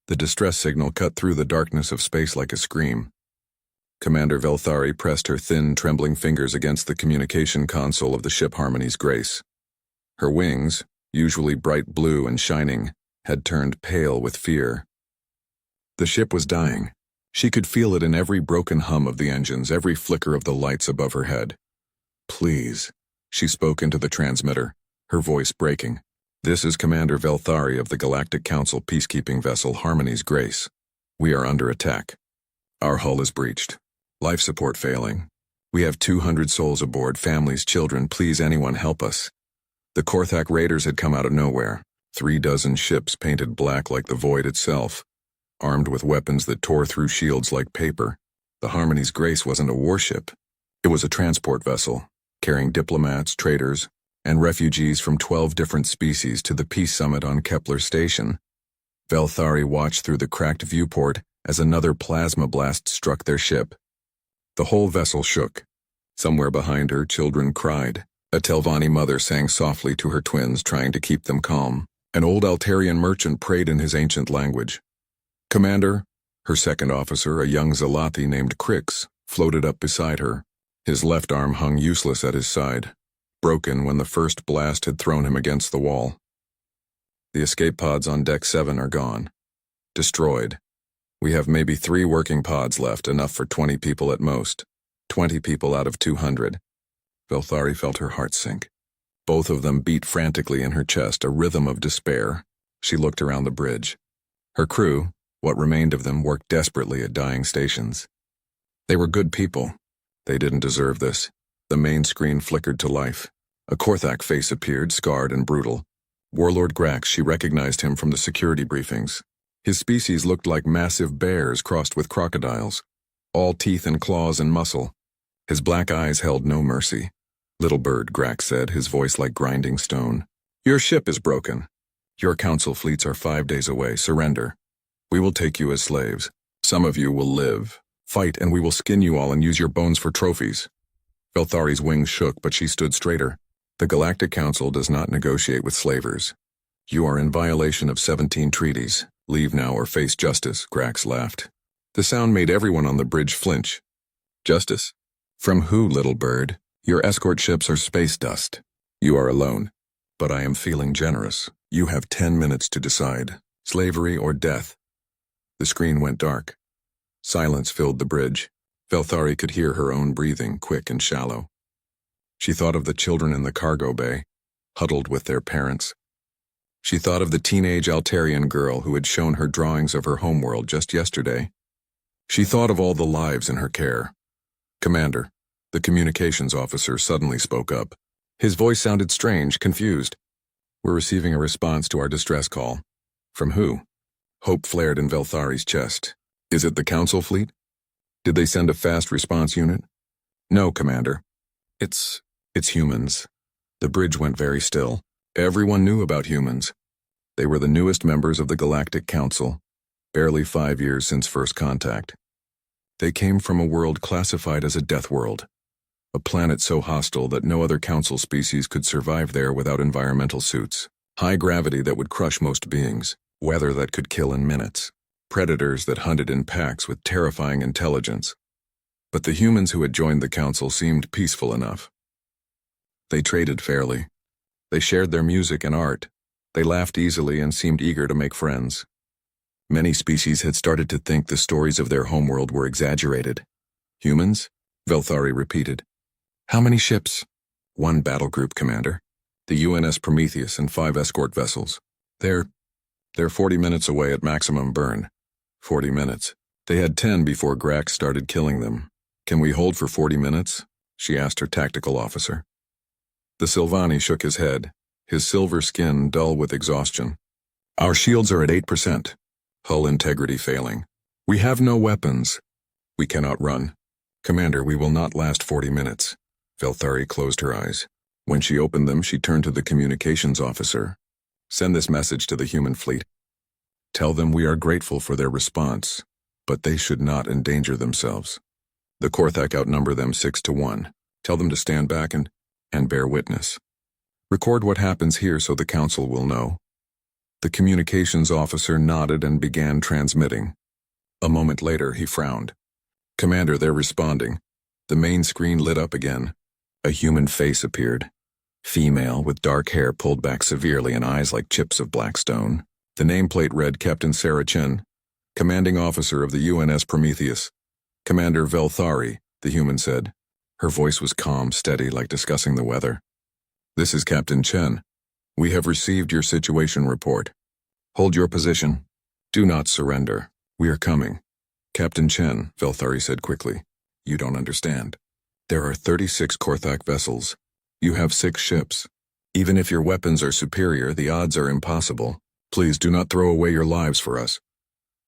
The distress signal cut through the darkness of space like a scream. Commander Velthari pressed her thin, trembling fingers against the communication console of the ship Harmony's Grace. Her wings, usually bright blue and shining, had turned pale with fear. The ship was dying. She could feel it in every broken hum of the engines, every flicker of the lights above her head. "Please," she spoke into the transmitter, her voice breaking. "This is Commander Velthari of the Galactic Council peacekeeping vessel Harmony's Grace. We are under attack. Our hull is breached. Life support failing. We have 200 souls aboard, families, children. Please, anyone help us." The Korthak raiders had come out of nowhere, 36 ships painted black like the void itself, armed with weapons that tore through shields like paper. The Harmony's Grace wasn't a warship. It was a transport vessel, carrying diplomats, traders, and refugees from 12 different species to the peace summit on Kepler Station. Velthari watched through the cracked viewport as another plasma blast struck their ship. The whole vessel shook. Somewhere behind her, children cried. A Telvanni mother sang softly to her twins, trying to keep them calm. An old Altarian merchant prayed in his ancient language. "Commander," her second officer, a young Zalathi named Krix, floated up beside her. His left arm hung useless at his side, broken when the first blast had thrown him against the wall. "The escape pods on Deck 7 are gone. Destroyed. We have maybe 3 working pods left, enough for 20 people at most. 20 people out of 200. Velthari felt her heart sink. Both of them beat frantically in her chest, a rhythm of despair. She looked around the bridge. Her crew, what remained of them, worked desperately at dying stations. They were good people. They didn't deserve this. The main screen flickered to life. A Korthak face appeared, scarred and brutal. Warlord Grax, she recognized him from the security briefings. His species looked like massive bears crossed with crocodiles, all teeth and claws and muscle. His black eyes held no mercy. "Little bird," Grax said, his voice like grinding stone. "Your ship is broken. Your council fleets are 5 days away. Surrender. We will take you as slaves. Some of you will live. Fight, and we will skin you all and use your bones for trophies." Velthari's wings shook, but she stood straighter. "The Galactic Council does not negotiate with slavers. You are in violation of 17 treaties. Leave now or face justice," Grax laughed. The sound made everyone on the bridge flinch. "Justice? From who, little bird? Your escort ships are space dust. You are alone. But I am feeling generous. You have 10 minutes to decide. Slavery or death." The screen went dark. Silence filled the bridge. Velthari could hear her own breathing, quick and shallow. She thought of the children in the cargo bay, huddled with their parents. She thought of the teenage Altarian girl who had shown her drawings of her homeworld just yesterday. She thought of all the lives in her care. "Commander," the communications officer suddenly spoke up. His voice sounded strange, confused. "We're receiving a response to our distress call." "From who?" Hope flared in Velthari's chest. "Is it the Council fleet? Did they send a fast response unit?" "No, Commander. It's humans." The bridge went very still. Everyone knew about humans. They were the newest members of the Galactic Council, barely 5 years since first contact. They came from a world classified as a death world, a planet so hostile that no other Council species could survive there without environmental suits, high gravity that would crush most beings, weather that could kill in minutes, predators that hunted in packs with terrifying intelligence. But the humans who had joined the Council seemed peaceful enough. They traded fairly. They shared their music and art. They laughed easily and seemed eager to make friends. Many species had started to think the stories of their homeworld were exaggerated. "Humans?" Velthari repeated. "How many ships?" "1 battle group, Commander. The UNS Prometheus and 5 escort vessels. They're 40 minutes away at maximum burn." 40 minutes. They had 10 before Grax started killing them. "Can we hold for 40 minutes?" she asked her tactical officer. The Silvani shook his head, his silver skin dull with exhaustion. "Our shields are at 8%. Hull integrity failing. We have no weapons. We cannot run. Commander, we will not last 40 minutes." Velthari closed her eyes. When she opened them, she turned to the communications officer. "Send this message to the human fleet. Tell them we are grateful for their response, but they should not endanger themselves. The Korthak outnumber them 6 to 1. Tell them to stand back and bear witness. Record what happens here so the Council will know." The communications officer nodded and began transmitting. A moment later, he frowned. "Commander, they're responding." The main screen lit up again. A human face appeared. Female, with dark hair pulled back severely and eyes like chips of black stone. The nameplate read Captain Sarah Chen, commanding officer of the UNS Prometheus. "Commander Velthari," the human said. Her voice was calm, steady, like discussing the weather. "This is Captain Chen. We have received your situation report. Hold your position. Do not surrender. We are coming." "Captain Chen," Velthari said quickly. "You don't understand. There are 36 Korthak vessels. You have 6 ships. Even if your weapons are superior, the odds are impossible. Please do not throw away your lives for us."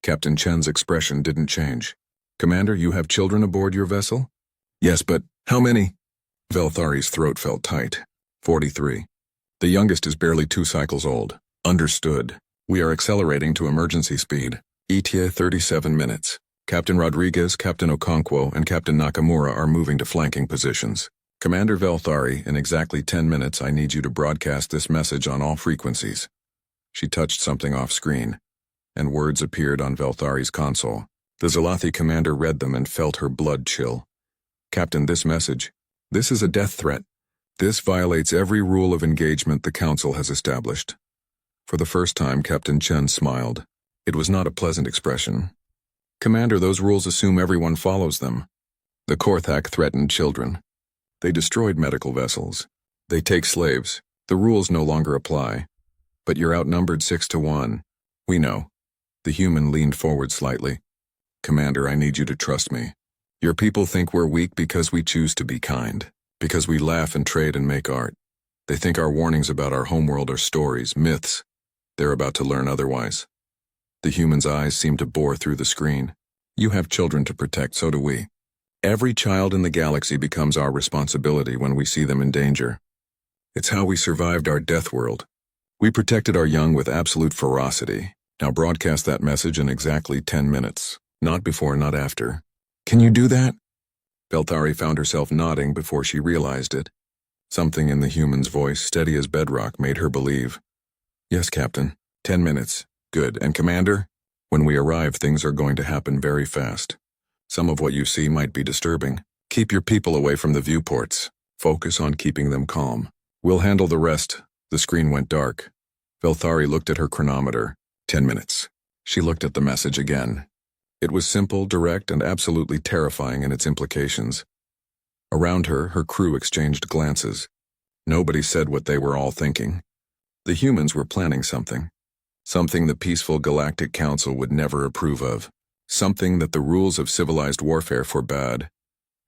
Captain Chen's expression didn't change. "Commander, you have children aboard your vessel?" "Yes, but how many?" Velthari's throat felt tight. 43. "The youngest is barely 2 cycles old." "Understood. We are accelerating to emergency speed. ETA 37 minutes. Captain Rodriguez, Captain Okonkwo, and Captain Nakamura are moving to flanking positions. Commander Velthari, in exactly 10 minutes I need you to broadcast this message on all frequencies." She touched something off-screen, and words appeared on Velthari's console. The Zalathi commander read them and felt her blood chill. "Captain, this message. This is a death threat. This violates every rule of engagement the Council has established." For the first time, Captain Chen smiled. It was not a pleasant expression. "Commander, those rules assume everyone follows them. The Korthak threatened children. They destroyed medical vessels. They take slaves. The rules no longer apply. But you're outnumbered 6-1. We know." The human leaned forward slightly. "Commander, I need you to trust me. Your people think we're weak because we choose to be kind, because we laugh and trade and make art. They think our warnings about our homeworld are stories, myths. They're about to learn otherwise." The human's eyes seemed to bore through the screen. "You have children to protect, so do we. Every child in the galaxy becomes our responsibility when we see them in danger. It's how we survived our death world. We protected our young with absolute ferocity. Now broadcast that message in exactly 10 minutes. Not before, not after. Can you do that?" Velthari found herself nodding before she realized it. Something in the human's voice, steady as bedrock, made her believe. "Yes, Captain. 10 minutes. Good. And Commander? When we arrive, things are going to happen very fast. Some of what you see might be disturbing. Keep your people away from the viewports. Focus on keeping them calm. We'll handle the rest." The screen went dark. Velthari looked at her chronometer. 10 minutes. She looked at the message again. It was simple, direct, and absolutely terrifying in its implications. Around her, her crew exchanged glances. Nobody said what they were all thinking. The humans were planning something. Something the peaceful Galactic Council would never approve of. Something that the rules of civilized warfare forbade.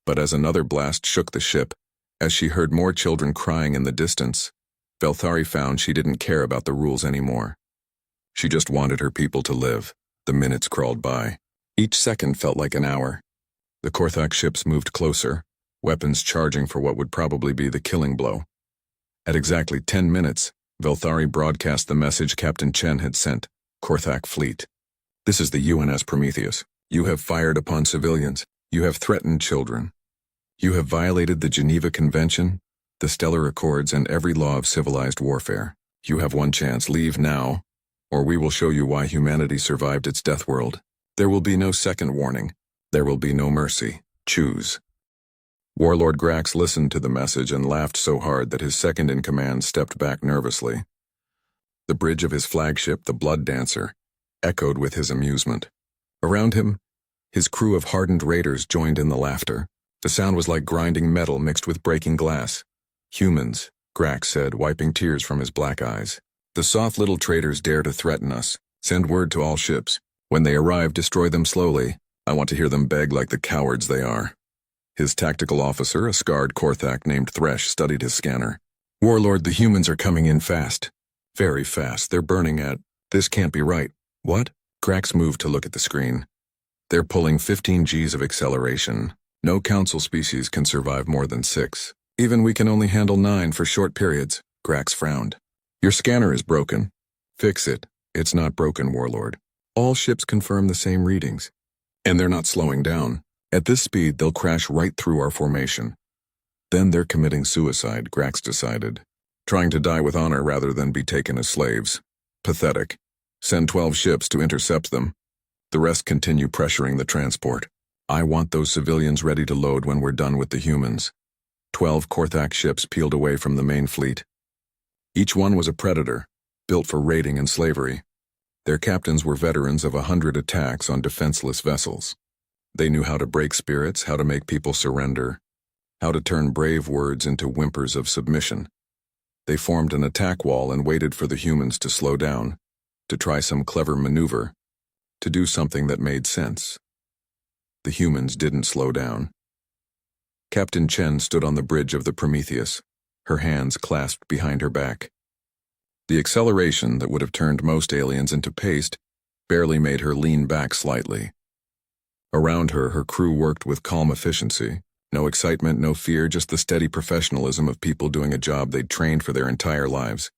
But as another blast shook the ship, as she heard more children crying in the distance, Velthari found she didn't care about the rules anymore. She just wanted her people to live. The minutes crawled by. Each second felt like an hour. The Korthak ships moved closer, weapons charging for what would probably be the killing blow. At exactly 10 minutes, Velthari broadcast the message Captain Chen had sent. "Korthak fleet. This is the UNS Prometheus. You have fired upon civilians. You have threatened children. You have violated the Geneva Convention, the Stellar Accords, and every law of civilized warfare. You have one chance. Leave now, or we will show you why humanity survived its death world. There will be no second warning. There will be no mercy. Choose." Warlord Grax listened to the message and laughed so hard that his second-in-command stepped back nervously. The bridge of his flagship, the Blood Dancer, echoed with his amusement. Around him, his crew of hardened raiders joined in the laughter. The sound was like grinding metal mixed with breaking glass. "Humans," Grax said, wiping tears from his black eyes. "The soft little traitors dare to threaten us. Send word to all ships. When they arrive, destroy them slowly. I want to hear them beg like the cowards they are." His tactical officer, a scarred Korthak named Thresh, studied his scanner. "Warlord, the humans are coming in fast. Very fast. They're burning at... This can't be right." "What?" Grax moved to look at the screen. "They're pulling 15 Gs of acceleration. No council species can survive more than 6. Even we can only handle 9 for short periods." Grax frowned. "Your scanner is broken." "Fix it." "It's not broken, Warlord. All ships confirm the same readings. And they're not slowing down. At this speed, they'll crash right through our formation." "Then they're committing suicide," Grax decided. "Trying to die with honor rather than be taken as slaves." Pathetic. Send 12 ships to intercept them. The rest continue pressuring the transport. I want those civilians ready to load when we're done with the humans. 12 Korthak ships peeled away from the main fleet. Each one was a predator, built for raiding and slavery. Their captains were veterans of 100 attacks on defenseless vessels. They knew how to break spirits, how to make people surrender, how to turn brave words into whimpers of submission. They formed an attack wall and waited for the humans to slow down, to try some clever maneuver, to do something that made sense. The humans didn't slow down. Captain Chen stood on the bridge of the Prometheus, her hands clasped behind her back. The acceleration that would have turned most aliens into paste barely made her lean back slightly. Around her, her crew worked with calm efficiency. No excitement, no fear, just the steady professionalism of people doing a job they'd trained for their entire lives.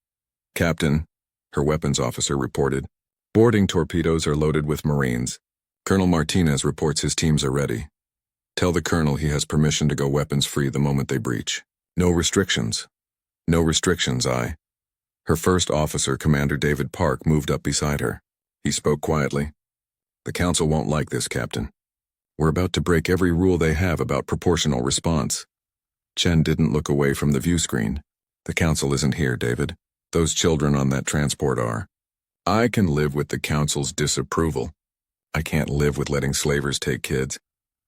Captain, her weapons officer reported, boarding torpedoes are loaded with Marines. Colonel Martinez reports his teams are ready. Tell the colonel he has permission to go weapons-free the moment they breach. No restrictions. No restrictions, Her first officer, Commander David Park, moved up beside her. He spoke quietly. The council won't like this, Captain. We're about to break every rule they have about proportional response. Chen didn't look away from the view screen. The council isn't here, David. Those children on that transport are. I can live with the council's disapproval. I can't live with letting slavers take kids.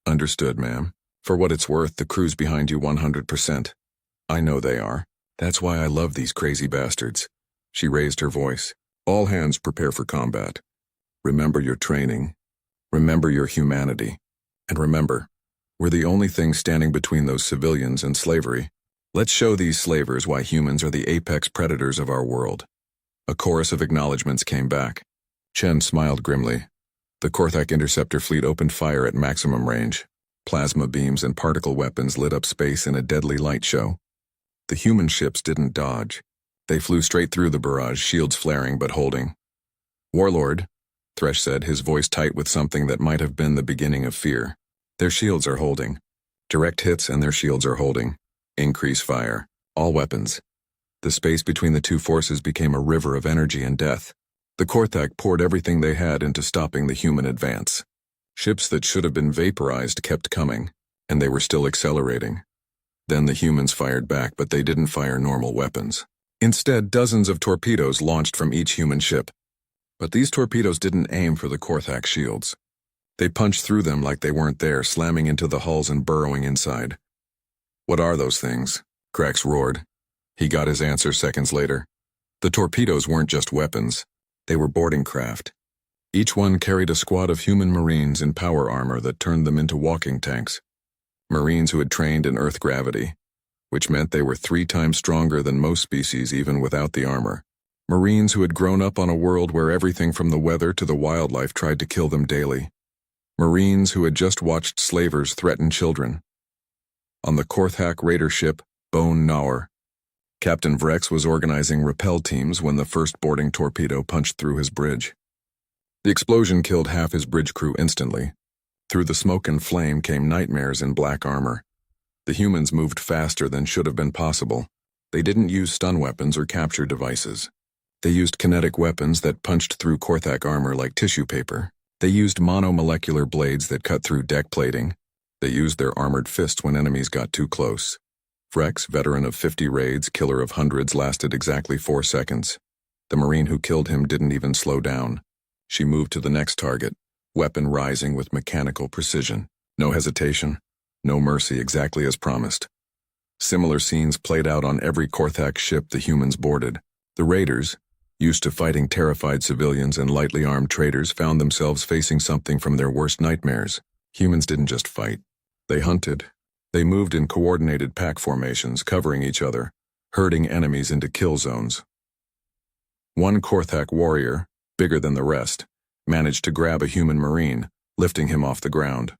Understood, ma'am. For what it's worth, the crew's behind you 100%. I know they are. That's why I love these crazy bastards. She raised her voice. All hands prepare for combat. Remember your training. Remember your humanity. And remember, we're the only thing standing between those civilians and slavery. Let's show these slavers why humans are the apex predators of our world. A chorus of acknowledgments came back. Chen smiled grimly. The Korthak interceptor fleet opened fire at maximum range. Plasma beams and particle weapons lit up space in a deadly light show. The human ships didn't dodge. They flew straight through the barrage, shields flaring but holding. Warlord, Thresh said, his voice tight with something that might have been the beginning of fear. Their shields are holding. Direct hits and their shields are holding. Increase fire. All weapons. The space between the two forces became a river of energy and death. The Korthak poured everything they had into stopping the human advance. Ships that should have been vaporized kept coming, and they were still accelerating. Then the humans fired back, but they didn't fire normal weapons. Instead, dozens of torpedoes launched from each human ship. But these torpedoes didn't aim for the Korthak shields. They punched through them like they weren't there, slamming into the hulls and burrowing inside. What are those things? Krax roared. He got his answer seconds later. The torpedoes weren't just weapons. They were boarding craft. Each one carried a squad of human Marines in power armor that turned them into walking tanks. Marines who had trained in Earth gravity, which meant they were 3 times stronger than most species even without the armor. Marines who had grown up on a world where everything from the weather to the wildlife tried to kill them daily. Marines who had just watched slavers threaten children. On the Korthak raider ship, Bone Naur, Captain Vrex was organizing repel teams when the first boarding torpedo punched through his bridge. The explosion killed half his bridge crew instantly. Through the smoke and flame came nightmares in black armor. The humans moved faster than should have been possible. They didn't use stun weapons or capture devices. They used kinetic weapons that punched through Korthak armor like tissue paper. They used monomolecular blades that cut through deck plating. They used their armored fists when enemies got too close. Vrex, veteran of 50 raids, killer of hundreds, lasted exactly 4 seconds. The Marine who killed him didn't even slow down. She moved to the next target, weapon rising with mechanical precision. No hesitation, no mercy, exactly as promised. Similar scenes played out on every Korthak ship the humans boarded. The raiders, used to fighting terrified civilians and lightly armed traders, found themselves facing something from their worst nightmares. Humans didn't just fight. They hunted. They moved in coordinated pack formations, covering each other, herding enemies into kill zones. One Korthak warrior, bigger than the rest, managed to grab a human Marine, lifting him off the ground.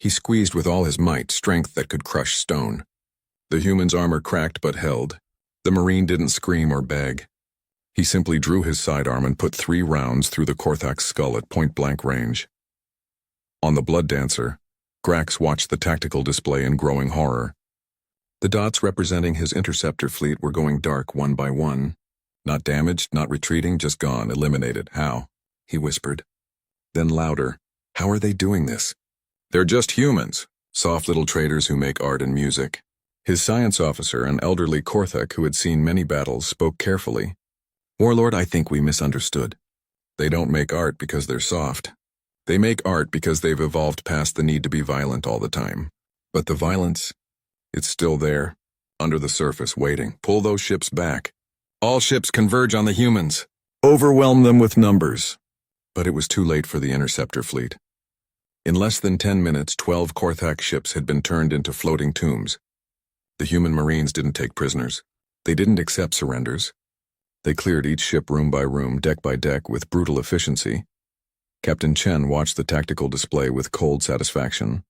He squeezed with all his might, strength that could crush stone. The human's armor cracked but held. The Marine didn't scream or beg. He simply drew his sidearm and put 3 rounds through the Korthak's skull at point-blank range. On the Blood Dancer, Grax watched the tactical display in growing horror. The dots representing his interceptor fleet were going dark one by one. Not damaged, not retreating, just gone, eliminated. How? He whispered. Then louder. How are they doing this? They're just humans, soft little traders who make art and music. His science officer, an elderly Korthak who had seen many battles, spoke carefully. Warlord, I think we misunderstood. They don't make art because they're soft. They make art because they've evolved past the need to be violent all the time. But the violence, it's still there, under the surface, waiting. Pull those ships back. All ships converge on the humans. Overwhelm them with numbers. But it was too late for the interceptor fleet. In less than 10 minutes, 12 Korthak ships had been turned into floating tombs. The human Marines didn't take prisoners. They didn't accept surrenders. They cleared each ship room by room, deck by deck, with brutal efficiency. Captain Chen watched the tactical display with cold satisfaction.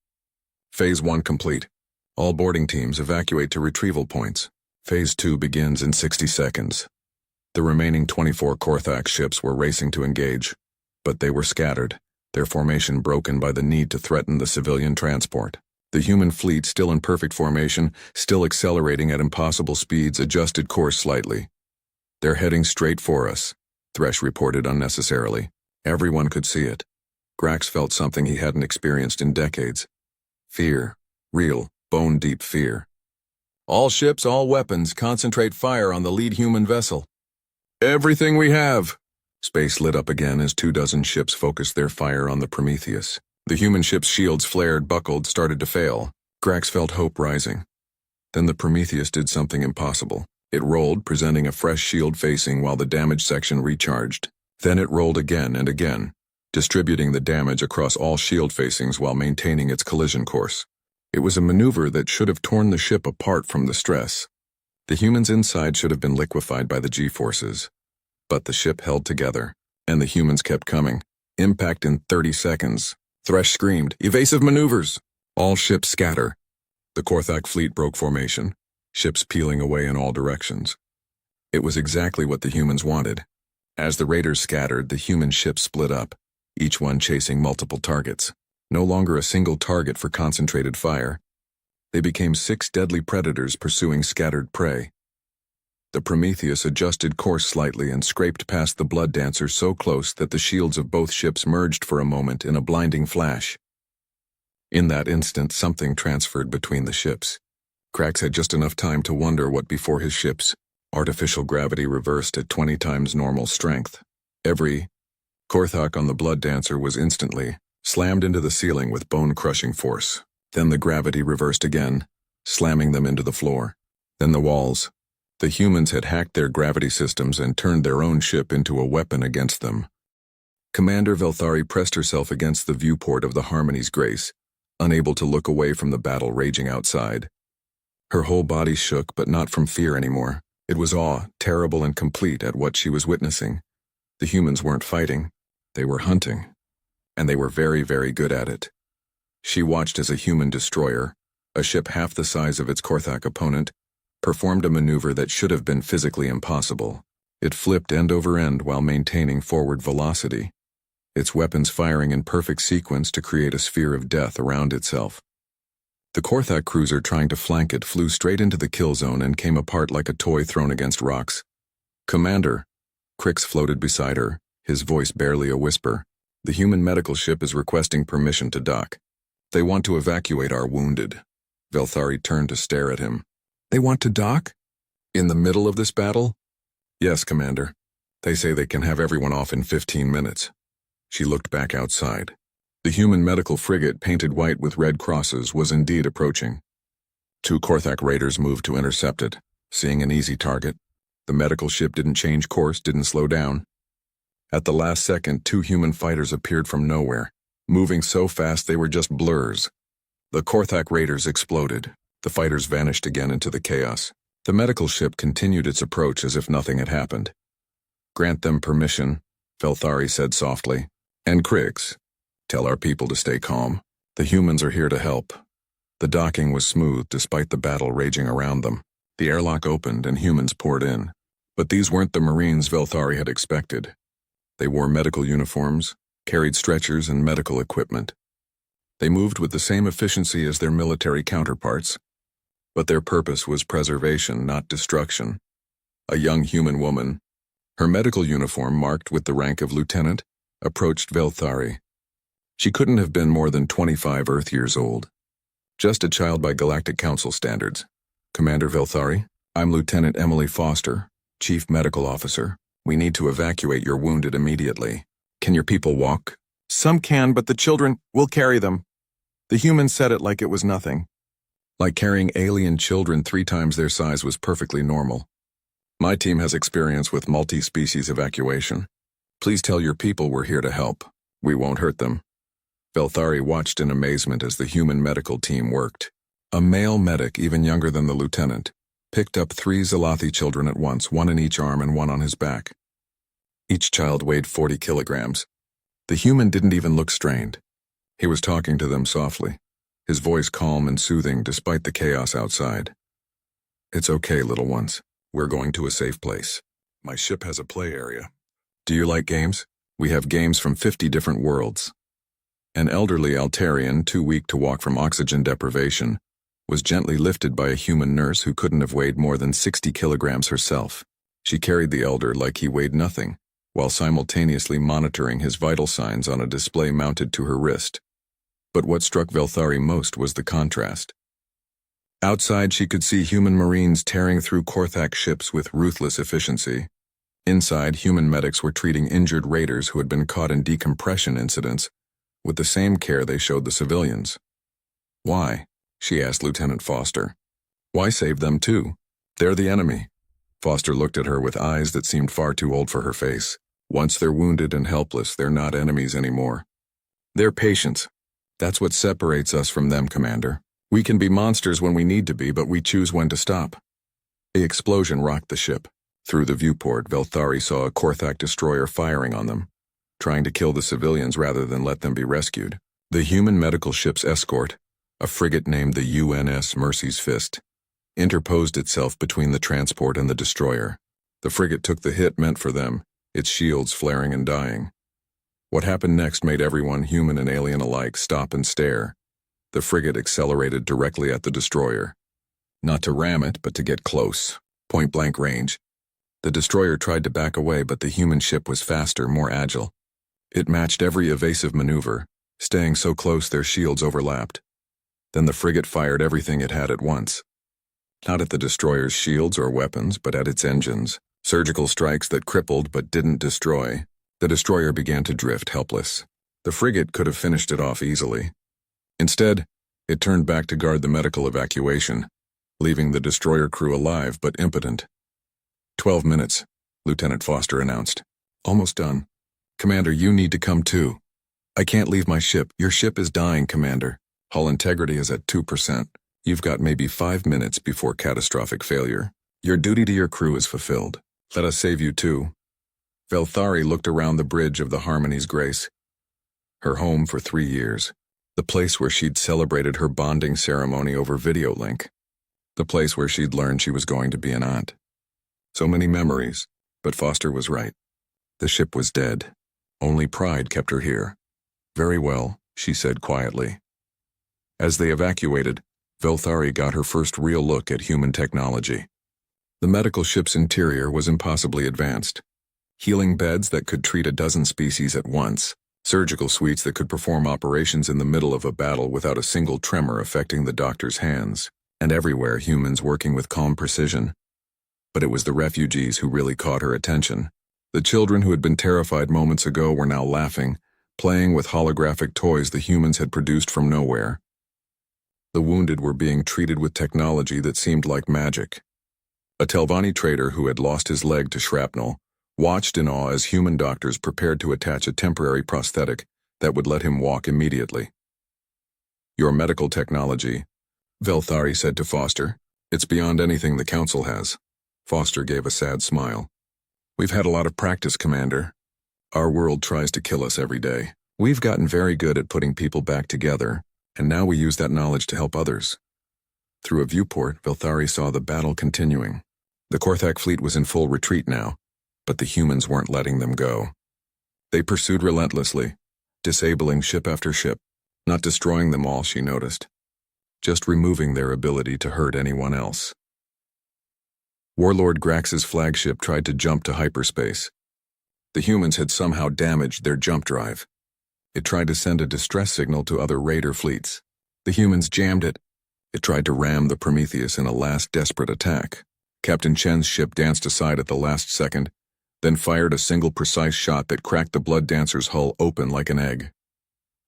Phase 1 complete. All boarding teams evacuate to retrieval points. Phase 2 begins in 60 seconds. The remaining 24 Korthak ships were racing to engage, but they were scattered, their formation broken by the need to threaten the civilian transport. The human fleet, still in perfect formation, still accelerating at impossible speeds, adjusted course slightly. They're heading straight for us, Thresh reported unnecessarily. Everyone could see it. Grax felt something he hadn't experienced in decades. Fear. Real, bone-deep fear. All ships, all weapons, concentrate fire on the lead human vessel. Everything we have! Space lit up again as 24 ships focused their fire on the Prometheus. The human ship's shields flared, buckled, started to fail. Grax felt hope rising. Then the Prometheus did something impossible. It rolled, presenting a fresh shield facing while the damaged section recharged. Then it rolled again and again, distributing the damage across all shield facings while maintaining its collision course. It was a maneuver that should have torn the ship apart from the stress. The humans inside should have been liquefied by the G-forces. But the ship held together, and the humans kept coming. Impact in 30 seconds. Thresh screamed, "Evasive maneuvers!" All ships scatter. The Korthak fleet broke formation, ships peeling away in all directions. It was exactly what the humans wanted. As the raiders scattered, the human ships split up, each one chasing multiple targets. No longer a single target for concentrated fire. They became 6 deadly predators pursuing scattered prey. The Prometheus adjusted course slightly and scraped past the Blood Dancer so close that the shields of both ships merged for a moment in a blinding flash. In that instant, something transferred between the ships. Grax had just enough time to wonder what before his ships. Artificial gravity reversed at 20 times normal strength. Every Korthak on the Blood Dancer was instantly slammed into the ceiling with bone-crushing force. Then the gravity reversed again, slamming them into the floor. Then the walls. The humans had hacked their gravity systems and turned their own ship into a weapon against them. Commander Velthari pressed herself against the viewport of the Harmony's Grace, unable to look away from the battle raging outside. Her whole body shook, but not from fear anymore. It was awe, terrible and complete, at what she was witnessing. The humans weren't fighting. They were hunting. And they were very, very good at it. She watched as a human destroyer, a ship half the size of its Korthak opponent, performed a maneuver that should have been physically impossible. It flipped end over end while maintaining forward velocity, its weapons firing in perfect sequence to create a sphere of death around itself. The Korthak cruiser trying to flank it flew straight into the kill zone and came apart like a toy thrown against rocks. "Commander," Crix floated beside her, his voice barely a whisper. "The human medical ship is requesting permission to dock. They want to evacuate our wounded." Velthari turned to stare at him. "They want to dock? In the middle of this battle?" "Yes, Commander. They say they can have everyone off in 15 minutes. She looked back outside. The human medical frigate, painted white with red crosses, was indeed approaching. 2 Korthak raiders moved to intercept it, seeing an easy target. The medical ship didn't change course, didn't slow down. At the last second, 2 human fighters appeared from nowhere, moving so fast they were just blurs. The Korthak raiders exploded. The fighters vanished again into the chaos. The medical ship continued its approach as if nothing had happened. "Grant them permission," Velthari said softly. "And Crix, tell our people to stay calm. The humans are here to help." The docking was smooth despite the battle raging around them. The airlock opened and humans poured in. But these weren't the Marines Velthari had expected. They wore medical uniforms, carried stretchers and medical equipment. They moved with the same efficiency as their military counterparts. But their purpose was preservation, not destruction. A young human woman, Her medical uniform, marked with the rank of lieutenant, approached Velthari. She couldn't have been more than 25 Earth years old. Just a child by Galactic Council standards. Commander Velthari, I'm Lieutenant Emily Foster, Chief Medical Officer. We need to evacuate your wounded immediately. Can your people walk? Some can, but the children will carry them. The humans said it like it was nothing. Like carrying alien children 3 times their size was perfectly normal. My team has experience with multi-species evacuation. Please tell your people we're here to help. We won't hurt them. Velthari watched in amazement as the human medical team worked. A male medic, even younger than the lieutenant, picked up 3 Zalathi children at once, 1 in each arm and 1 on his back. Each child weighed 40 kilograms. The human didn't even look strained. He was talking to them softly, his voice calm and soothing despite the chaos outside. It's okay, little ones. We're going to a safe place. My ship has a play area. Do you like games? We have games from 50 different worlds. An elderly Altarian, too weak to walk from oxygen deprivation, was gently lifted by a human nurse who couldn't have weighed more than 60 kilograms herself. She carried the elder like he weighed nothing, while simultaneously monitoring his vital signs on a display mounted to her wrist. But what struck Velthari most was the contrast. Outside, she could see human marines tearing through Korthak ships with ruthless efficiency. Inside, human medics were treating injured raiders who had been caught in decompression incidents with the same care they showed the civilians. Why? She asked Lieutenant Foster. Why save them too? They're the enemy. Foster looked at her with eyes that seemed far too old for her face. Once they're wounded and helpless, they're not enemies anymore. They're patients. That's what separates us from them, Commander. We can be monsters when we need to be, but we choose when to stop. The explosion rocked the ship. Through the viewport, Velthari saw a Korthak destroyer firing on them, trying to kill the civilians rather than let them be rescued. The human medical ship's escort, a frigate named the UNS Mercy's Fist, interposed itself between the transport and the destroyer. The frigate took the hit meant for them, its shields flaring and dying. What happened next made everyone, human and alien alike, stop and stare. The frigate accelerated directly at the destroyer. Not to ram it, but to get close, point-blank range. The destroyer tried to back away, but the human ship was faster, more agile. It matched every evasive maneuver, staying so close their shields overlapped. Then the frigate fired everything it had at once. Not at the destroyer's shields or weapons, but at its engines. Surgical strikes that crippled but didn't destroy. The destroyer began to drift, helpless. The frigate could have finished it off easily. Instead, it turned back to guard the medical evacuation, leaving the destroyer crew alive but impotent. 12 minutes, Lieutenant Foster announced. Almost done. Commander, you need to come too. I can't leave my ship. Your ship is dying, Commander. Hull integrity is at 2%. You've got maybe 5 minutes before catastrophic failure. Your duty to your crew is fulfilled. Let us save you too. Velthari looked around the bridge of the Harmony's Grace. Her home for 3 years. The place where she'd celebrated her bonding ceremony over video link. The place where she'd learned she was going to be an aunt. So many memories, but Foster was right. The ship was dead. Only pride kept her here. Very well, she said quietly. As they evacuated, Velthari got her first real look at human technology. The medical ship's interior was impossibly advanced. Healing beds that could treat a dozen species at once. Surgical suites that could perform operations in the middle of a battle without a single tremor affecting the doctor's hands. And everywhere humans working with calm precision. But it was the refugees who really caught her attention. The children who had been terrified moments ago were now laughing, playing with holographic toys the humans had produced from nowhere. The wounded were being treated with technology that seemed like magic. A Telvanni trader who had lost his leg to shrapnel watched in awe as human doctors prepared to attach a temporary prosthetic that would let him walk immediately. Your medical technology, Velthari said to Foster, it's beyond anything the Council has. Foster gave a sad smile. We've had a lot of practice, Commander. Our world tries to kill us every day. We've gotten very good at putting people back together, and now we use that knowledge to help others. Through a viewport, Velthari saw the battle continuing. The Korthak fleet was in full retreat now, but the humans weren't letting them go. They pursued relentlessly, disabling ship after ship, not destroying them all, she noticed, just removing their ability to hurt anyone else. Warlord Grax's flagship tried to jump to hyperspace. The humans had somehow damaged their jump drive. It tried to send a distress signal to other raider fleets. The humans jammed it. It tried to ram the Prometheus in a last desperate attack. Captain Chen's ship danced aside at the last second, then fired a single precise shot that cracked the Blood Dancer's hull open like an egg.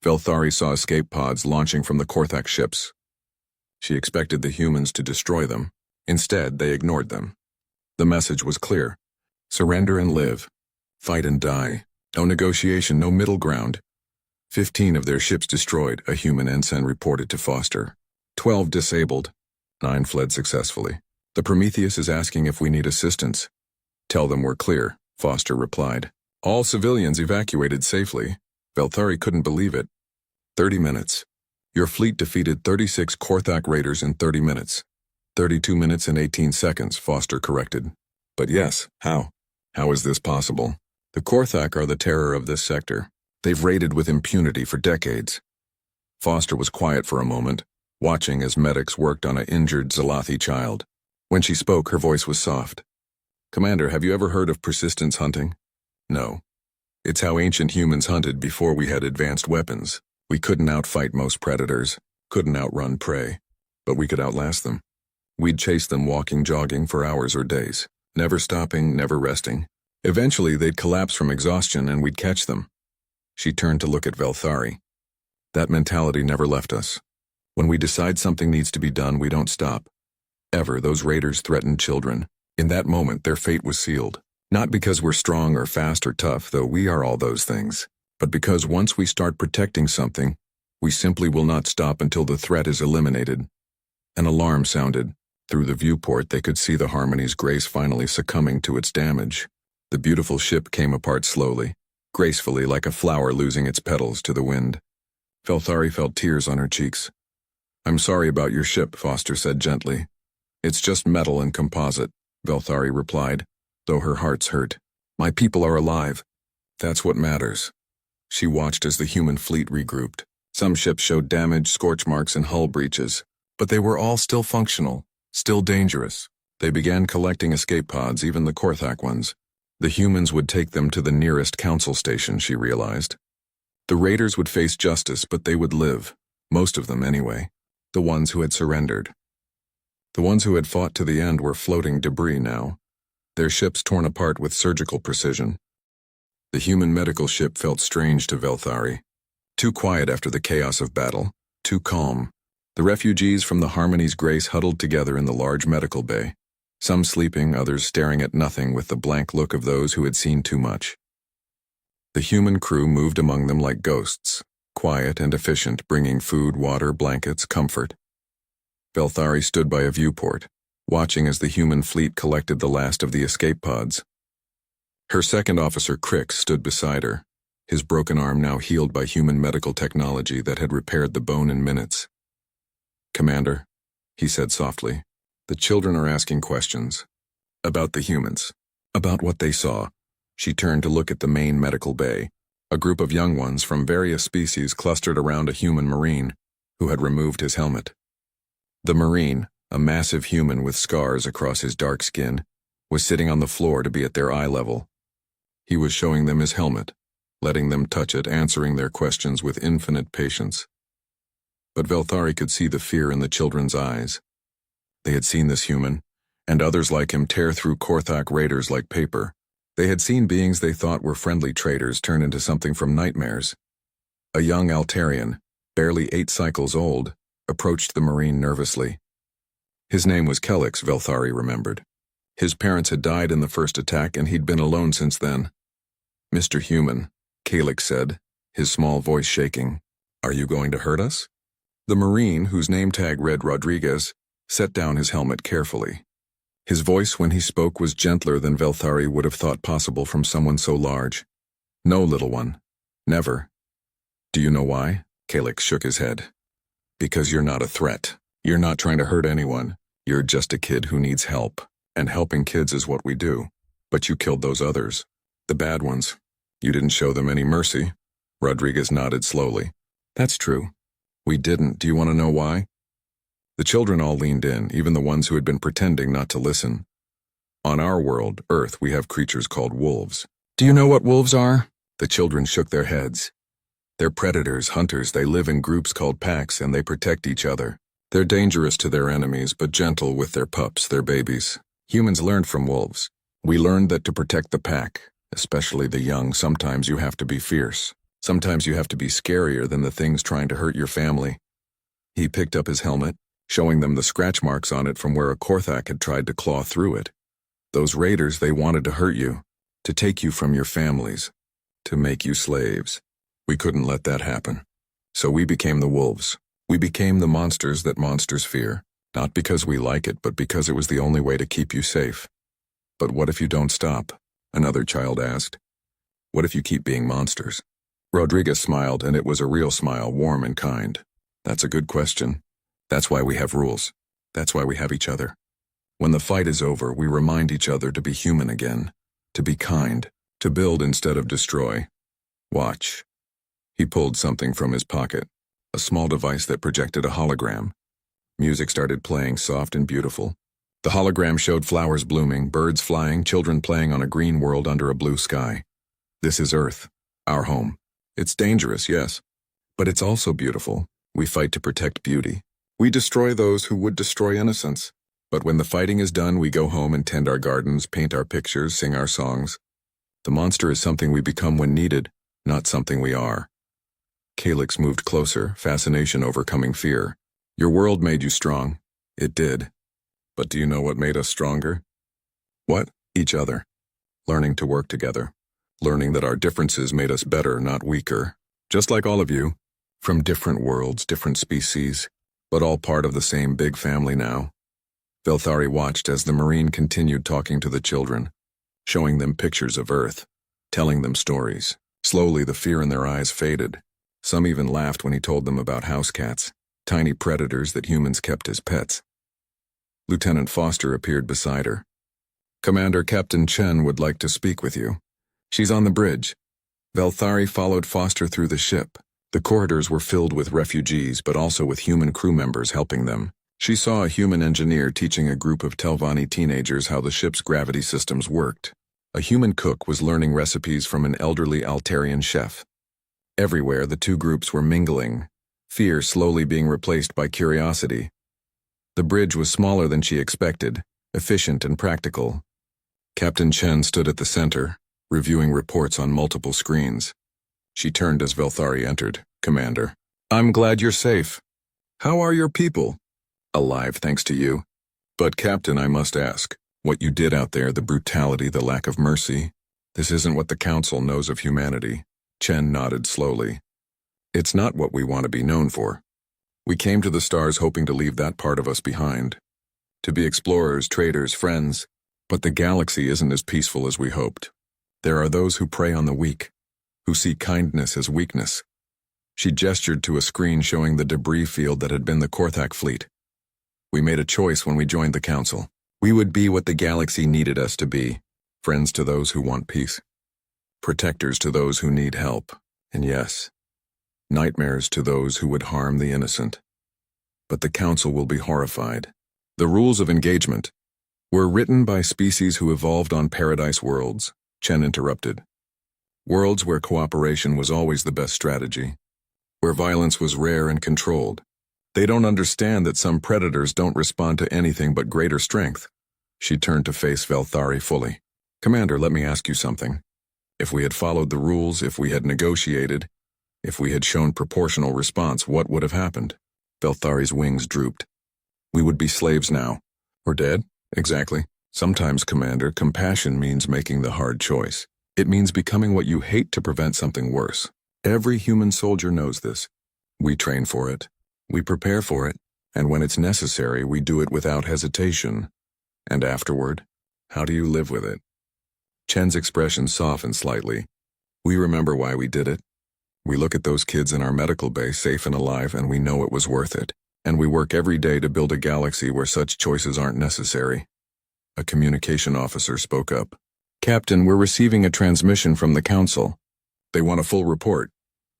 Velthari saw escape pods launching from the Korthak ships. She expected the humans to destroy them. Instead, they ignored them. The message was clear. Surrender and live. Fight and die. No negotiation, no middle ground. 15 of their ships destroyed, a human ensign reported to Foster. 12 disabled. 9 fled successfully. The Prometheus is asking if we need assistance. Tell them we're clear, Foster replied. All civilians evacuated safely. Velthari couldn't believe it. 30 minutes. Your fleet defeated 36 Korthak raiders in 30 minutes. 32 minutes and 18 seconds, Foster corrected. But yes, how? How is this possible? The Korthak are the terror of this sector. They've raided with impunity for decades. Foster was quiet for a moment, watching as medics worked on an injured Zalathi child. When she spoke, her voice was soft. Commander, have you ever heard of persistence hunting? No. It's how ancient humans hunted before we had advanced weapons. We couldn't outfight most predators, couldn't outrun prey, but we could outlast them. We'd chase them walking, jogging for hours or days, never stopping, never resting. Eventually, they'd collapse from exhaustion and we'd catch them. She turned to look at Velthari. That mentality never left us. When we decide something needs to be done, we don't stop. Ever, those raiders threatened children. In that moment, their fate was sealed. Not because we're strong or fast or tough, though we are all those things, but because once we start protecting something, we simply will not stop until the threat is eliminated. An alarm sounded. Through the viewport, they could see the Harmony's grace finally succumbing to its damage. The beautiful ship came apart slowly, gracefully like a flower losing its petals to the wind. Velthari felt tears on her cheeks. I'm sorry about your ship, Foster said gently. It's just metal and composite, Velthari replied, though her heart's hurt. My people are alive. That's what matters. She watched as the human fleet regrouped. Some ships showed damage, scorch marks, and hull breaches, but they were all still functional, still dangerous. They began collecting escape pods, even the Korthak ones. The humans would take them to the nearest council station, she realized. The raiders would face justice, but they would live. Most of them, anyway. The ones who had surrendered. The ones who had fought to the end were floating debris now, their ships torn apart with surgical precision. The human medical ship felt strange to Velthari. Too quiet after the chaos of battle, too calm. The refugees from the Harmony's grace huddled together in the large medical bay, some sleeping, others staring at nothing with the blank look of those who had seen too much. The human crew moved among them like ghosts, quiet and efficient, bringing food, water, blankets, comfort. Velthari stood by a viewport, watching as the human fleet collected the last of the escape pods. Her second officer, Crix, stood beside her, his broken arm now healed by human medical technology that had repaired the bone in minutes. Commander, he said softly, the children are asking questions. About the humans. About what they saw. She turned to look at the main medical bay. A group of young ones from various species clustered around a human marine, who had removed his helmet. The marine, a massive human with scars across his dark skin, was sitting on the floor to be at their eye level. He was showing them his helmet, letting them touch it, answering their questions with infinite patience. But Velthari could see the fear in the children's eyes. They had seen this human, and others like him, tear through Korthak raiders like paper. They had seen beings they thought were friendly traders turn into something from nightmares. A young Altarian, barely 8 cycles old, approached the marine nervously. His name was Kelix, Velthari remembered. His parents had died in the first attack, and he'd been alone since then. Mr. Human, Kelix said, his small voice shaking. Are you going to hurt us? The marine, whose name tag read Rodriguez, set down his helmet carefully. His voice when he spoke was gentler than Velthari would have thought possible from someone so large. No, little one. Never. Do you know why? Kelix shook his head. Because you're not a threat. You're not trying to hurt anyone. You're just a kid who needs help. And helping kids is what we do. But you killed those others. The bad ones. You didn't show them any mercy. Rodriguez nodded slowly. That's true. We didn't. Do you want to know why? The children all leaned in, even the ones who had been pretending not to listen. On our world, Earth, we have creatures called wolves. Do you know what wolves are? The children shook their heads. They're predators, hunters. They live in groups called packs, and they protect each other. They're dangerous to their enemies, but gentle with their pups, their babies. Humans learned from wolves. We learned that to protect the pack, especially the young, sometimes you have to be fierce. Sometimes you have to be scarier than the things trying to hurt your family. He picked up his helmet, showing them the scratch marks on it from where a Korthak had tried to claw through it. Those raiders, they wanted to hurt you, to take you from your families, to make you slaves. We couldn't let that happen. So we became the wolves. We became the monsters that monsters fear. Not because we like it, but because it was the only way to keep you safe. But what if you don't stop? Another child asked. What if you keep being monsters? Rodriguez smiled, and it was a real smile, warm and kind. That's a good question. That's why we have rules. That's why we have each other. When the fight is over, we remind each other to be human again, to be kind, to build instead of destroy. Watch. He pulled something from his pocket, a small device that projected a hologram. Music started playing, soft and beautiful. The hologram showed flowers blooming, birds flying, children playing on a green world under a blue sky. This is Earth, our home. It's dangerous, yes, but it's also beautiful. We fight to protect beauty. We destroy those who would destroy innocence. But when the fighting is done, we go home and tend our gardens, paint our pictures, sing our songs. The monster is something we become when needed, not something we are. Calyx moved closer, fascination overcoming fear. Your world made you strong. It did. But do you know what made us stronger? What? Each other. Learning to work together. Learning that our differences made us better, not weaker. Just like all of you. From different worlds, different species, but all part of the same big family now. Velthari watched as the Marine continued talking to the children, showing them pictures of Earth, telling them stories. Slowly, the fear in their eyes faded. Some even laughed when he told them about house cats, tiny predators that humans kept as pets. Lieutenant Foster appeared beside her. Commander Captain Chen would like to speak with you. She's on the bridge. Velthari followed Foster through the ship. The corridors were filled with refugees, but also with human crew members helping them. She saw a human engineer teaching a group of Telvanni teenagers how the ship's gravity systems worked. A human cook was learning recipes from an elderly Altarian chef. Everywhere, the two groups were mingling, fear slowly being replaced by curiosity. The bridge was smaller than she expected, efficient and practical. Captain Chen stood at the center, reviewing reports on multiple screens. She turned as Velthari entered. Commander, I'm glad you're safe. How are your people? Alive, thanks to you. But Captain, I must ask, what you did out there, the brutality, the lack of mercy, this isn't what the Council knows of humanity. Chen nodded slowly. It's not what we want to be known for. We came to the stars hoping to leave that part of us behind. To be explorers, traders, friends. But the galaxy isn't as peaceful as we hoped. There are those who prey on the weak, who see kindness as weakness. She gestured to a screen showing the debris field that had been the Korthak fleet. We made a choice when we joined the Council. We would be what the galaxy needed us to be, friends to those who want peace, protectors to those who need help, and yes, nightmares to those who would harm the innocent. But the Council will be horrified. The rules of engagement were written by species who evolved on paradise worlds, Chen interrupted. Worlds where cooperation was always the best strategy, where violence was rare and controlled. They don't understand that some predators don't respond to anything but greater strength. She turned to face Velthari fully. Commander, let me ask you something. If we had followed the rules, if we had negotiated, if we had shown proportional response, what would have happened? Velthari's wings drooped. We would be slaves now. Or dead? Exactly. Sometimes, Commander, compassion means making the hard choice. It means becoming what you hate to prevent something worse. Every human soldier knows this. We train for it. We prepare for it. And when it's necessary, we do it without hesitation. And afterward, how do you live with it? Chen's expression softened slightly. We remember why we did it. We look at those kids in our medical bay, safe and alive, and we know it was worth it. And we work every day to build a galaxy where such choices aren't necessary. A communication officer spoke up. Captain, we're receiving a transmission from the Council. They want a full report.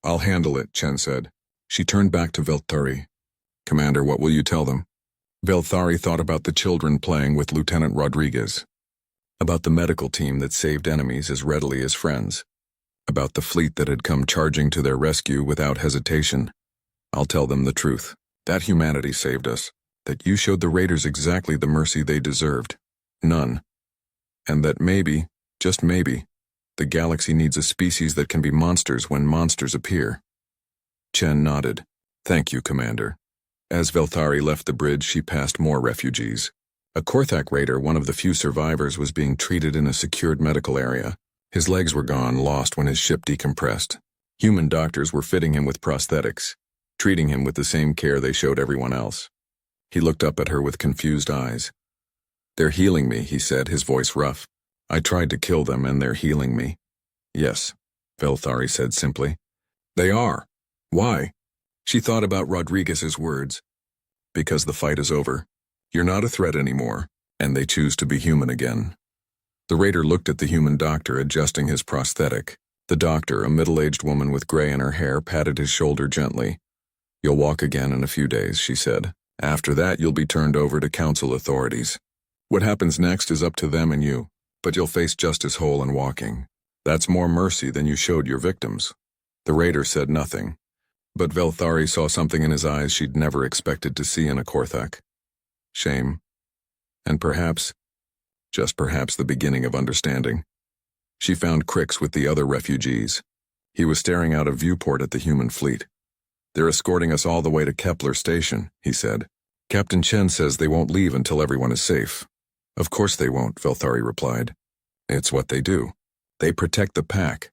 I'll handle it, Chen said. She turned back to Velthari. Commander, what will you tell them? Velthari thought about the children playing with Lieutenant Rodriguez. About the medical team that saved enemies as readily as friends. About the fleet that had come charging to their rescue without hesitation. I'll tell them the truth. That humanity saved us. That you showed the raiders exactly the mercy they deserved. None. And that maybe, just maybe, the galaxy needs a species that can be monsters when monsters appear. Chen nodded. Thank you, Commander. As Velthari left the bridge, she passed more refugees. A Korthak raider, one of the few survivors, was being treated in a secured medical area. His legs were gone, lost when his ship decompressed. Human doctors were fitting him with prosthetics, treating him with the same care they showed everyone else. He looked up at her with confused eyes. They're healing me, he said, his voice rough. I tried to kill them and they're healing me. Yes, Velthari said simply. They are. Why? She thought about Rodriguez's words. Because the fight is over. You're not a threat anymore, and they choose to be human again. The raider looked at the human doctor adjusting his prosthetic. The doctor, a middle-aged woman with gray in her hair, patted his shoulder gently. You'll walk again in a few days, she said. After that, you'll be turned over to council authorities. What happens next is up to them and you, but you'll face justice whole and walking. That's more mercy than you showed your victims. The raider said nothing, but Velthari saw something in his eyes she'd never expected to see in a Korthak. Shame. And perhaps, just perhaps, the beginning of understanding. She found Crix with the other refugees. He was staring out a viewport at the human fleet. They're escorting us all the way to Kepler Station, he said. Captain Chen says they won't leave until everyone is safe. Of course they won't, Velthari replied. It's what they do. They protect the pack.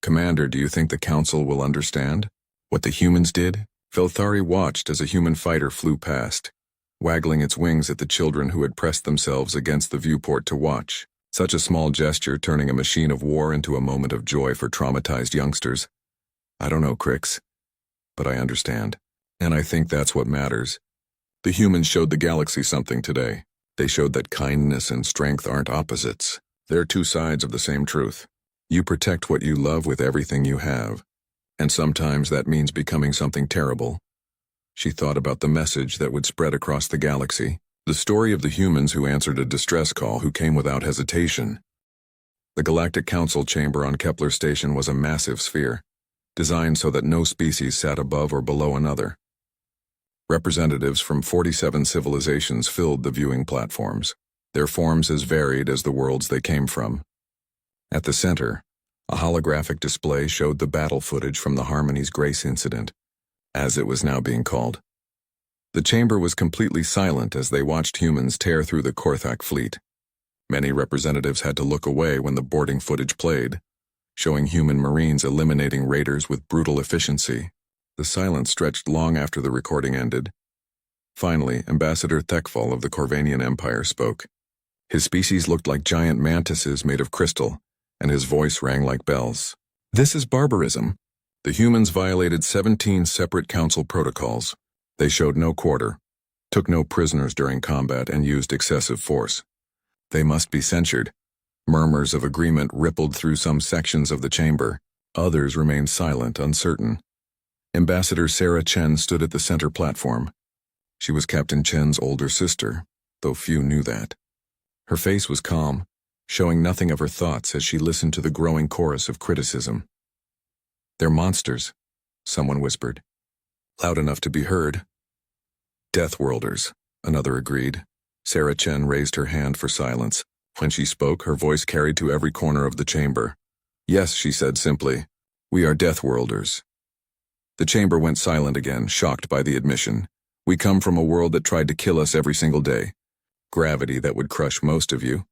Commander, do you think the Council will understand? What the humans did? Velthari watched as a human fighter flew past, waggling its wings at the children who had pressed themselves against the viewport to watch. Such a small gesture turning a machine of war into a moment of joy for traumatized youngsters. I don't know, Crix, but I understand. And I think that's what matters. The humans showed the galaxy something today. They showed that kindness and strength aren't opposites. They're two sides of the same truth. You protect what you love with everything you have. And sometimes that means becoming something terrible. She thought about the message that would spread across the galaxy. The story of the humans who answered a distress call, who came without hesitation. The Galactic Council chamber on Kepler Station was a massive sphere, designed so that no species sat above or below another. Representatives from 47 civilizations filled the viewing platforms, their forms as varied as the worlds they came from. At the center, a holographic display showed the battle footage from the Harmony's Grace incident, as it was now being called. The chamber was completely silent as they watched humans tear through the Korthak fleet. Many representatives had to look away when the boarding footage played, showing human Marines eliminating raiders with brutal efficiency. The silence stretched long after the recording ended. Finally, Ambassador Thekval of the Corvanian Empire spoke. His species looked like giant mantises made of crystal, and his voice rang like bells. This is barbarism. The humans violated 17 separate council protocols. They showed no quarter, took no prisoners during combat, and used excessive force. They must be censured. Murmurs of agreement rippled through some sections of the chamber. Others remained silent, uncertain. Ambassador Sarah Chen stood at the center platform. She was Captain Chen's older sister, though few knew that. Her face was calm, showing nothing of her thoughts as she listened to the growing chorus of criticism. They're monsters, someone whispered, loud enough to be heard. Deathworlders, another agreed. Sarah Chen raised her hand for silence. When she spoke, her voice carried to every corner of the chamber. Yes, she said simply, we are Deathworlders. The chamber went silent again, shocked by the admission. We come from a world that tried to kill us every single day. Gravity that would crush most of you.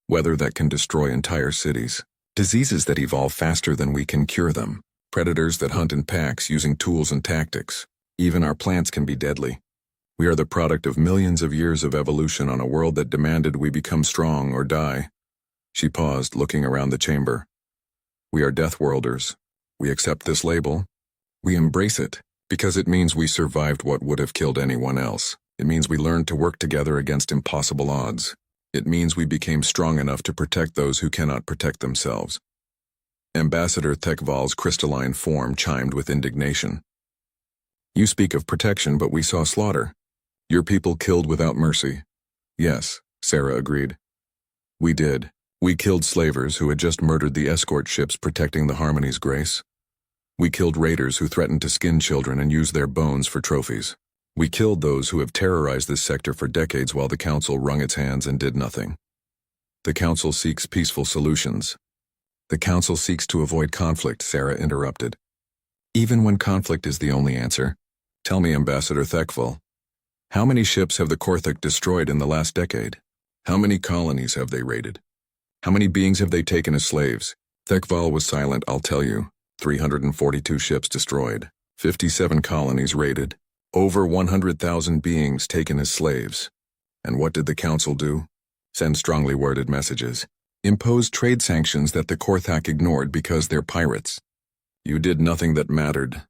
Weather that can destroy entire cities. Diseases that evolve faster than we can cure them. Predators that hunt in packs using tools and tactics. Even our plants can be deadly. We are the product of millions of years of evolution on a world that demanded we become strong or die. She paused, looking around the chamber. We are Deathworlders. We accept this label. We embrace it, because it means we survived what would have killed anyone else. It means we learned to work together against impossible odds. It means we became strong enough to protect those who cannot protect themselves. Ambassador Thekval's crystalline form chimed with indignation. You speak of protection, but we saw slaughter. Your people killed without mercy. Yes, Sarah agreed. We did, We killed slavers who had just murdered the escort ships protecting the Harmony's grace. We killed raiders who threatened to skin children and use their bones for trophies. We killed those who have terrorized this sector for decades while the Council wrung its hands and did nothing. The Council seeks peaceful solutions. The Council seeks to avoid conflict, Sarah interrupted. Even when conflict is the only answer. Tell me, Ambassador Thekval, how many ships have the Korthik destroyed in the last decade? How many colonies have they raided? How many beings have they taken as slaves? Thekval was silent. I'll tell you. 342 ships destroyed, 57 colonies raided, over 100,000 beings taken as slaves. And what did the Council do? Send strongly worded messages. Impose trade sanctions that the Korthak ignored because they're pirates. You did nothing that mattered.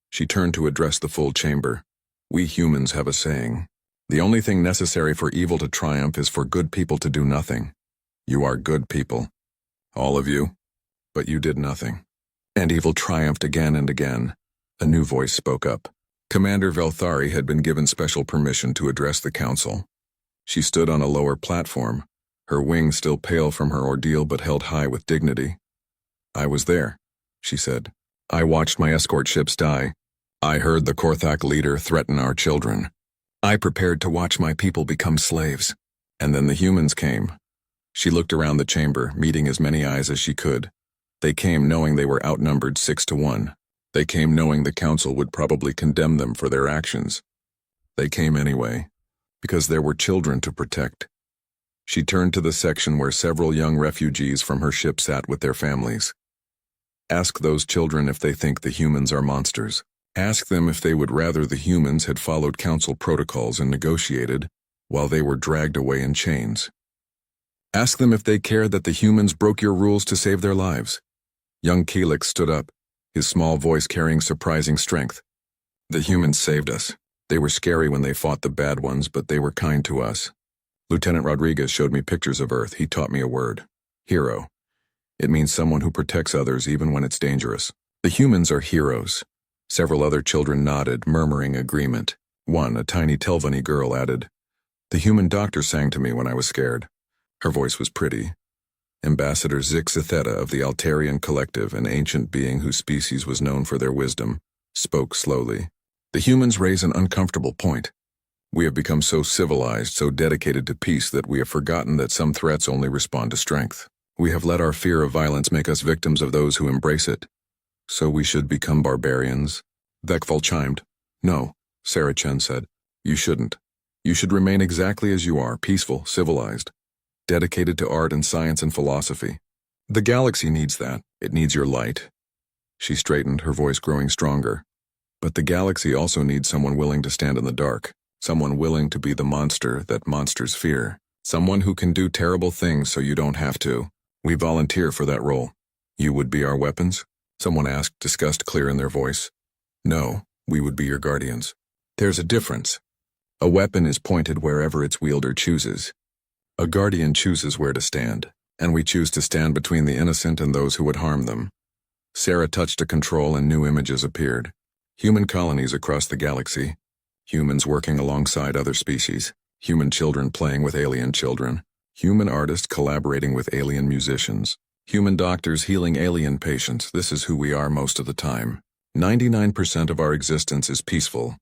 She turned to address the full chamber. We humans have a saying. The only thing necessary for evil to triumph is for good people to do nothing. You are good people. All of you. But you did nothing. And evil triumphed again and again. A new voice spoke up. Commander Velthari had been given special permission to address the Council. She stood on a lower platform, her wings still pale from her ordeal but held high with dignity. I was there, she said. I watched my escort ships die. I heard the Korthak leader threaten our children. I prepared to watch my people become slaves. And then the humans came. She looked around the chamber, meeting as many eyes as she could. They came knowing they were outnumbered 6-1. They came knowing the Council would probably condemn them for their actions. They came anyway, because there were children to protect. She turned to the section where several young refugees from her ship sat with their families. Ask those children if they think the humans are monsters. Ask them if they would rather the humans had followed Council protocols and negotiated, while they were dragged away in chains. Ask them if they cared that the humans broke your rules to save their lives. Young Keelik stood up, his small voice carrying surprising strength. The humans saved us. They were scary when they fought the bad ones, but they were kind to us. Lieutenant Rodriguez showed me pictures of Earth. He taught me a word. Hero. It means someone who protects others even when it's dangerous. The humans are heroes. Several other children nodded, murmuring agreement. One, a tiny Telvanni girl, added, The human doctor sang to me when I was scared. Her voice was pretty. Ambassador Zixitheta of the Altarian Collective, an ancient being whose species was known for their wisdom, spoke slowly. The humans raise an uncomfortable point. We have become so civilized, so dedicated to peace that we have forgotten that some threats only respond to strength. We have let our fear of violence make us victims of those who embrace it. So we should become barbarians? Thekval chimed. No, Sarah Chen said. You shouldn't. You should remain exactly as you are, peaceful, civilized. Dedicated to art and science and philosophy. The galaxy needs that. It needs your light. She straightened, her voice growing stronger. But the galaxy also needs someone willing to stand in the dark. Someone willing to be the monster that monsters fear. Someone who can do terrible things so you don't have to. We volunteer for that role. You would be our weapons? Someone asked, disgust clear in their voice. No, we would be your guardians. There's a difference. A weapon is pointed wherever its wielder chooses. A guardian chooses where to stand, and we choose to stand between the innocent and those who would harm them. Sarah touched a control and new images appeared. Human colonies across the galaxy. Humans working alongside other species. Human children playing with alien children. Human artists collaborating with alien musicians. Human doctors healing alien patients. This is who we are most of the time. 99% of our existence is peaceful.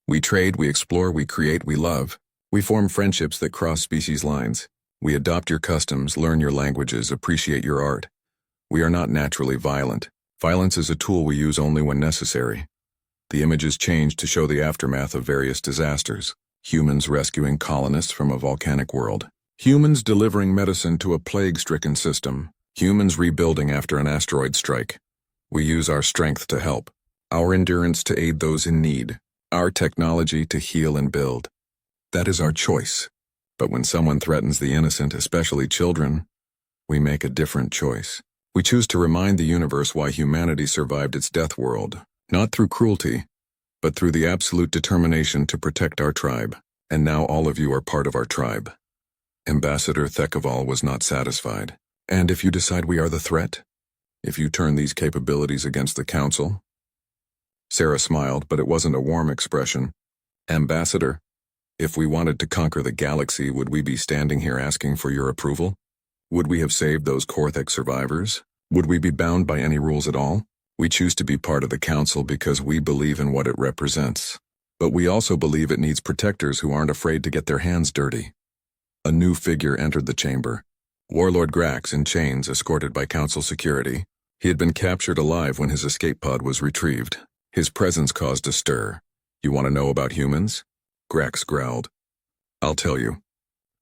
We trade, we explore, we create, we love. We form friendships that cross species lines. We adopt your customs, learn your languages, appreciate your art. We are not naturally violent. Violence is a tool we use only when necessary. The images changed to show the aftermath of various disasters. Humans rescuing colonists from a volcanic world. Humans delivering medicine to a plague-stricken system. Humans rebuilding after an asteroid strike. We use our strength to help. Our endurance to aid those in need. Our technology to heal and build. That is our choice. But when someone threatens the innocent, especially children, we make a different choice. We choose to remind the universe why humanity survived its death world, not through cruelty, but through the absolute determination to protect our tribe. And now all of you are part of our tribe. Ambassador Thekval was not satisfied. And if you decide we are the threat? If you turn these capabilities against the Council? Sarah smiled, but it wasn't a warm expression. Ambassador, if we wanted to conquer the galaxy, would we be standing here asking for your approval? Would we have saved those Korthek survivors? Would we be bound by any rules at all? We choose to be part of the council because we believe in what it represents. But we also believe it needs protectors who aren't afraid to get their hands dirty. A new figure entered the chamber. Warlord Grax in chains, escorted by council security. He had been captured alive when his escape pod was retrieved. His presence caused a stir. You want to know about humans? Grax growled. I'll tell you.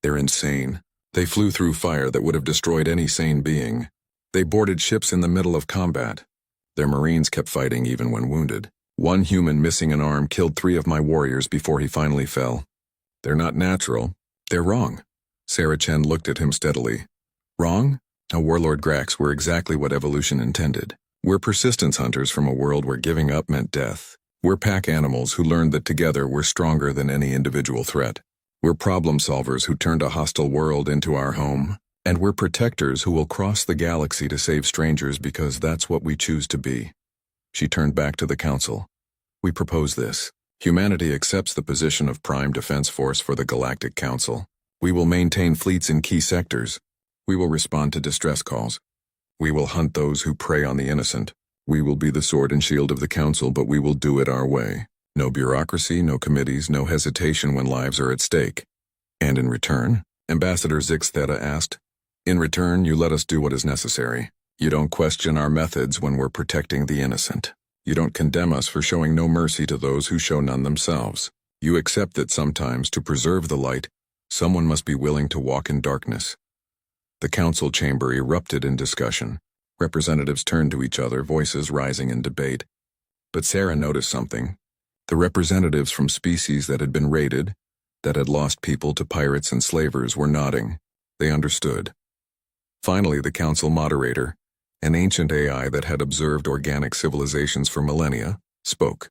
They're insane. They flew through fire that would have destroyed any sane being. They boarded ships in the middle of combat. Their marines kept fighting even when wounded. One human missing an arm killed 3 of my warriors before he finally fell. They're not natural. They're wrong. Sarah Chen looked at him steadily. Wrong? Now, Warlord Grax, we're exactly what evolution intended. We're persistence hunters from a world where giving up meant death. We're pack animals who learned that together we're stronger than any individual threat. We're problem solvers who turned a hostile world into our home. And we're protectors who will cross the galaxy to save strangers because that's what we choose to be. She turned back to the council. We propose this. Humanity accepts the position of prime defense force for the Galactic Council. We will maintain fleets in key sectors. We will respond to distress calls. We will hunt those who prey on the innocent. We will be the sword and shield of the council, but we will do it our way. No bureaucracy, no committees, no hesitation when lives are at stake. And in return, Ambassador Zix Theta asked, in return, you let us do what is necessary. You don't question our methods when we're protecting the innocent. You don't condemn us for showing no mercy to those who show none themselves. You accept that sometimes, to preserve the light, someone must be willing to walk in darkness. The council chamber erupted in discussion. Representatives turned to each other, voices rising in debate. But Sarah noticed something. The representatives from species that had been raided, that had lost people to pirates and slavers, were nodding. They understood. Finally, the council moderator, an ancient AI that had observed organic civilizations for millennia, spoke.